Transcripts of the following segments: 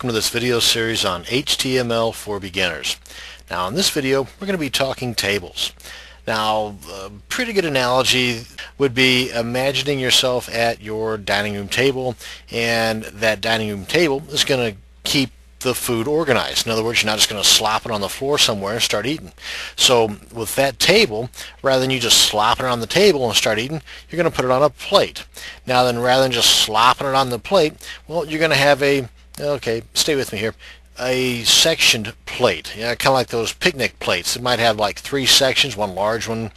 welcome to this video series on HTML for beginners. Now in this video we're going to be talking tables. Now a pretty good analogy would be imagining yourself at your dining room table, and that dining room table is going to keep the food organized. In other words, you're not just going to slop it on the floor somewhere and start eating. So with that table, rather than you just slopping it on the table and start eating, you're going to put it on a plate. Now then, rather than just slopping it on the plate, well, you're going to have okay, stay with me here, a sectioned plate. Yeah, kind of like those picnic plates. It might have like 3 sections, one large one,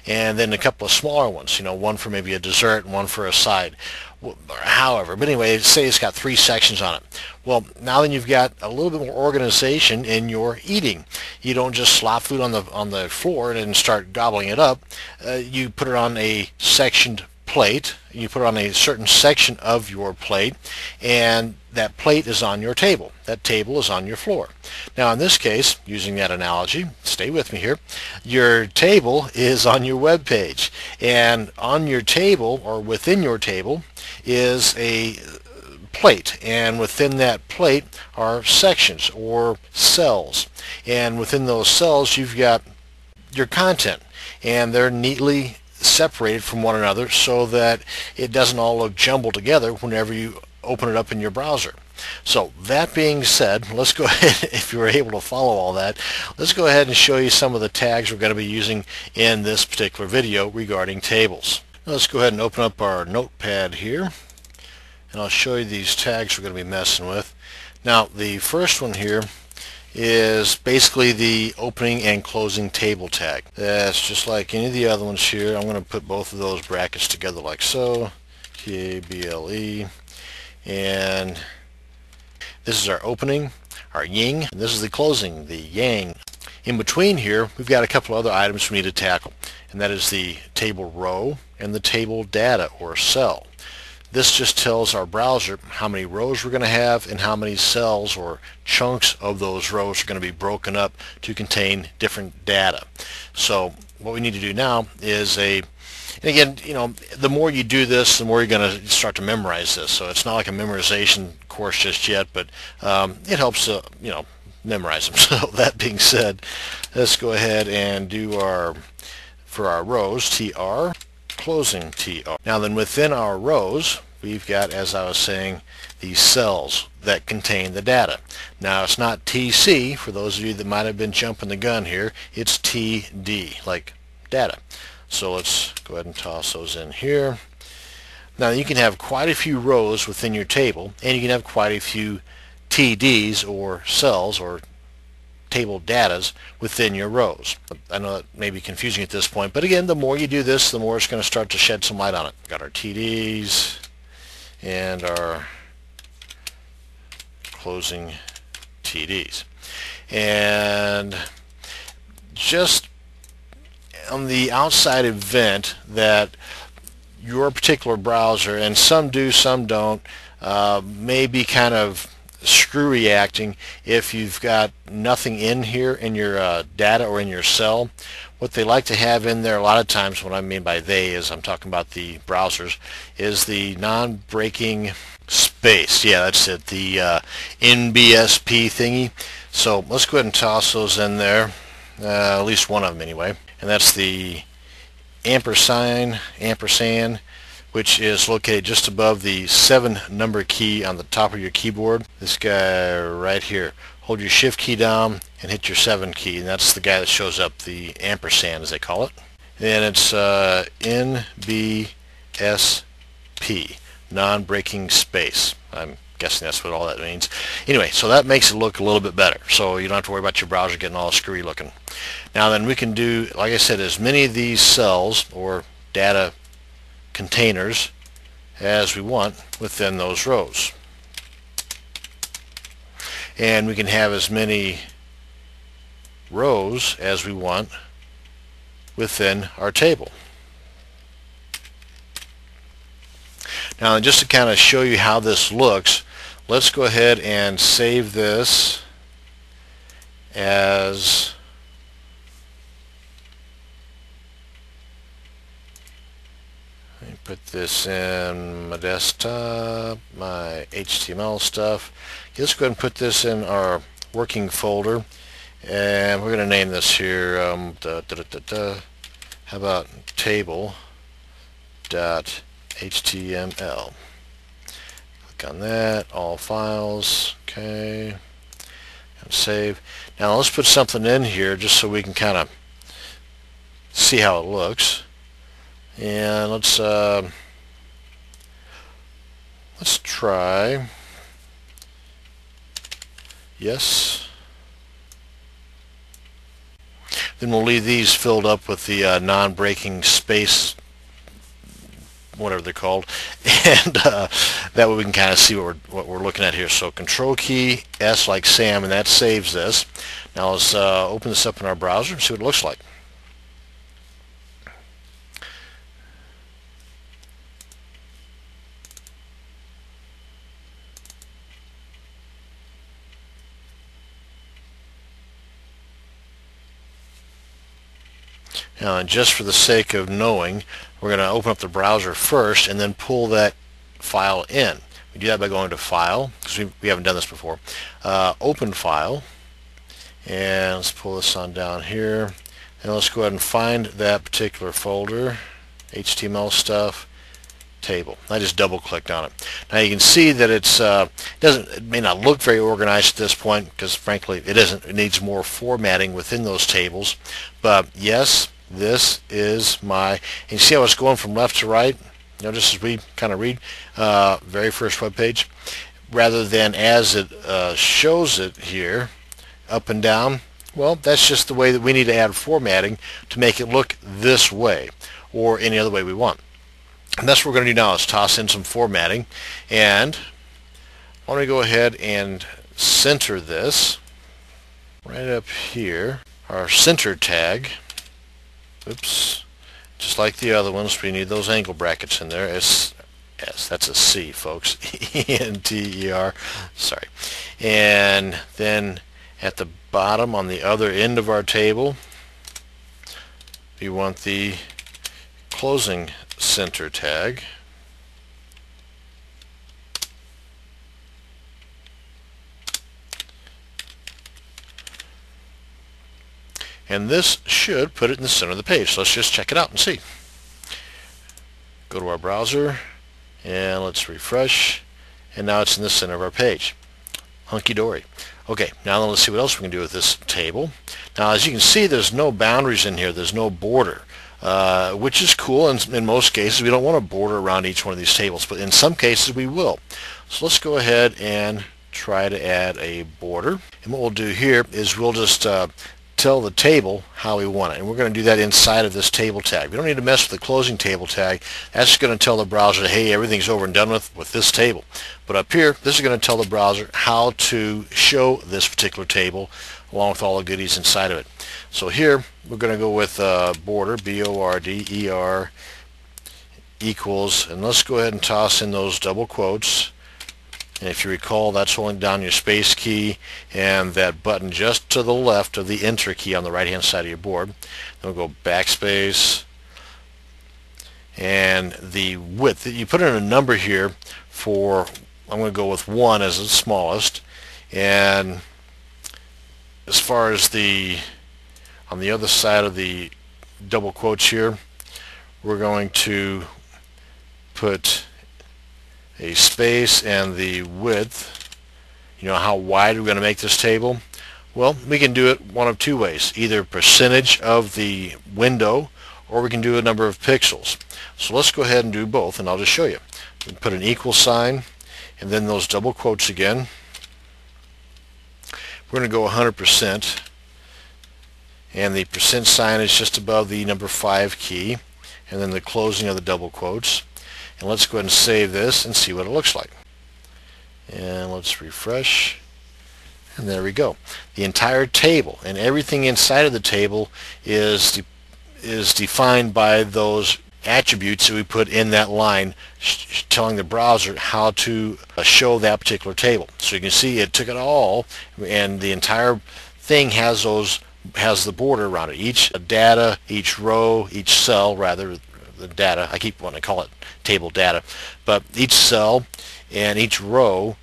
and then a couple of smaller ones, one for maybe a dessert and one for a side. However, but anyway, say it's got 3 sections on it. Well, now then you've got a little bit more organization in your eating. You don't just slop food on the floor and then start gobbling it up. You put it on a sectioned plate. You put it on a certain section of your plate, and that plate is on your table. That table is on your floor. Now in this case, using that analogy, stay with me here, your table is on your web page, and on your table or within your table is a plate, and within that plate are sections or cells, and within those cells you've got your content, and they're neatly separated from one another so that it doesn't all look jumbled together whenever you open it up in your browser. So that being said, let's go ahead, if you were able to follow all that, let's go ahead and show you some of the tags we're going to be using in this particular video regarding tables. Now let's go ahead and open up our notepad here, and I'll show you these tags we're going to be messing with. Now the first one here is basically the opening and closing table tag. That's just like any of the other ones here. I'm going to put both of those brackets together like so, TABLE, and this is our opening, our yin, and this is the closing, the yang. In between here we've got a couple other items we need to tackle, and that is the table row and the table data or cell. This just tells our browser how many rows we're going to have and how many cells or chunks of those rows are going to be broken up to contain different data. So what we need to do now is and again, the more you do this, the more you're going to start to memorize this. So it's not like a memorization course just yet, but it helps to, memorize them. So that being said, let's go ahead and do for our rows, TR, closing TR. Now then, within our rows we've got, as I was saying, these cells that contain the data. Now it's not TC, for those of you that might have been jumping the gun here, it's TD, like data. So let's go ahead and toss those in here. Now you can have quite a few rows within your table, and you can have quite a few TDs or cells or table datas within your rows. I know that may be confusing at this point, but again, the more you do this, the more it's going to start to shed some light on it. Got our TDs and our closing TDs. And just on the outside event that your particular browser, and some do, some don't, may be kind of screw reacting if you've got nothing in here in your data or in your cell. What they like to have in there a lot of times, what I mean by they is I'm talking about the browsers, is the non-breaking space. Yeah, that's it, the NBSP thingy. So let's go ahead and toss those in there, at least one of them anyway, and that's the ampersand, which is located just above the 7 number key on the top of your keyboard. This guy right here. Hold your shift key down and hit your 7 key, and that's the guy that shows up, the ampersand as they call it. And it's NBSP, non-breaking space. I'm guessing that's what all that means. Anyway, so that makes it look a little bit better, so you don't have to worry about your browser getting all screwy looking. Now then, we can do, like I said, as many of these cells or data containers as we want within those rows, and we can have as many rows as we want within our table. Now, just to kind of show you how this looks, let's go ahead and save this as Let me put this in my desktop, my HTML stuff. Okay, let's go ahead and put this in our working folder, and we're going to name this here, how about table.html. Click on that, all files, okay, and save. Now let's put something in here just so we can kind of see how it looks. And let's try yes. Then we'll leave these filled up with the non-breaking space, whatever they're called, and that way we can kind of see what we're looking at here. So Control key S like Sam, and that saves this. Now let's open this up in our browser and see what it looks like. Now, and just for the sake of knowing, we're going to open up the browser first and then pull that file in. We do that by going to File, because we haven't done this before. Open File, and let's pull this on down here. And let's go ahead and find that particular folder, HTML stuff, table. I just double-clicked on it. Now you can see that it may not look very organized at this point, because frankly it isn't. It needs more formatting within those tables. But yes, this is my, and you see how it's going from left to right, just as we kind of read, very first web page, rather than as it shows it here, up and down. Well, that's just the way that we need to add formatting to make it look this way, or any other way we want. And that's what we're going to do now, is toss in some formatting. And I want to go ahead and center this right up here, our center tag. Oops, just like the other ones, we need those angle brackets in there. S, that's a C, folks. E-N-T-E-R, sorry. And then at the bottom on the other end of our table, we want the closing center tag. And this should put it in the center of the page. So let's just check it out and see. Go to our browser and let's refresh, and now it's in the center of our page. Hunky-dory. Okay, now then let's see what else we can do with this table. Now as you can see, there's no boundaries in here. There's no border. Which is cool. In most cases we don't want a border around each one of these tables, but in some cases we will. So let's go ahead and try to add a border, and what we'll do here is we'll just tell the table how we want it, and we're going to do that inside of this table tag. We don't need to mess with the closing table tag. That's going to tell the browser, hey, everything's over and done with this table. But up here, this is going to tell the browser how to show this particular table along with all the goodies inside of it. So here we're going to go with border, B-O-R-D-E-R, equals, and let's go ahead and toss in those double quotes. And if you recall, that's holding down your space key and that button just to the left of the enter key on the right hand side of your board. Then we'll go backspace, and the width, you put in a number here for, I'm going to go with 1 as the smallest, and as far as on the other side of the double quotes here, we're going to put a space and the width. How wide we're going to make this table? Well, we can do it one of two ways, either percentage of the window, or we can do a number of pixels. So let's go ahead and do both, and I'll just show you. We put an equal sign and then those double quotes again. We're going to go 100%, and the percent sign is just above the number 5 key, and then the closing of the double quotes. And let's go ahead and save this and see what it looks like. And let's refresh, and there we go. The entire table and everything inside of the table is defined by those attributes that we put in that line, telling the browser how to show that particular table. So you can see it took it all, and the entire thing has the border around it. Each data, each row, each cell rather, the data. I keep wanting to call it table data, but each cell and each row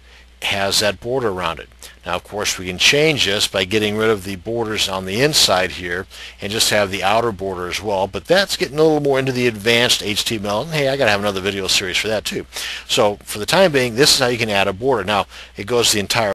has that border around it. Now, of course, we can change this by getting rid of the borders on the inside here and just have the outer border as well, but that's getting a little more into the advanced HTML, and hey, I gotta have another video series for that too. So for the time being, this is how you can add a border. Now, it goes the entire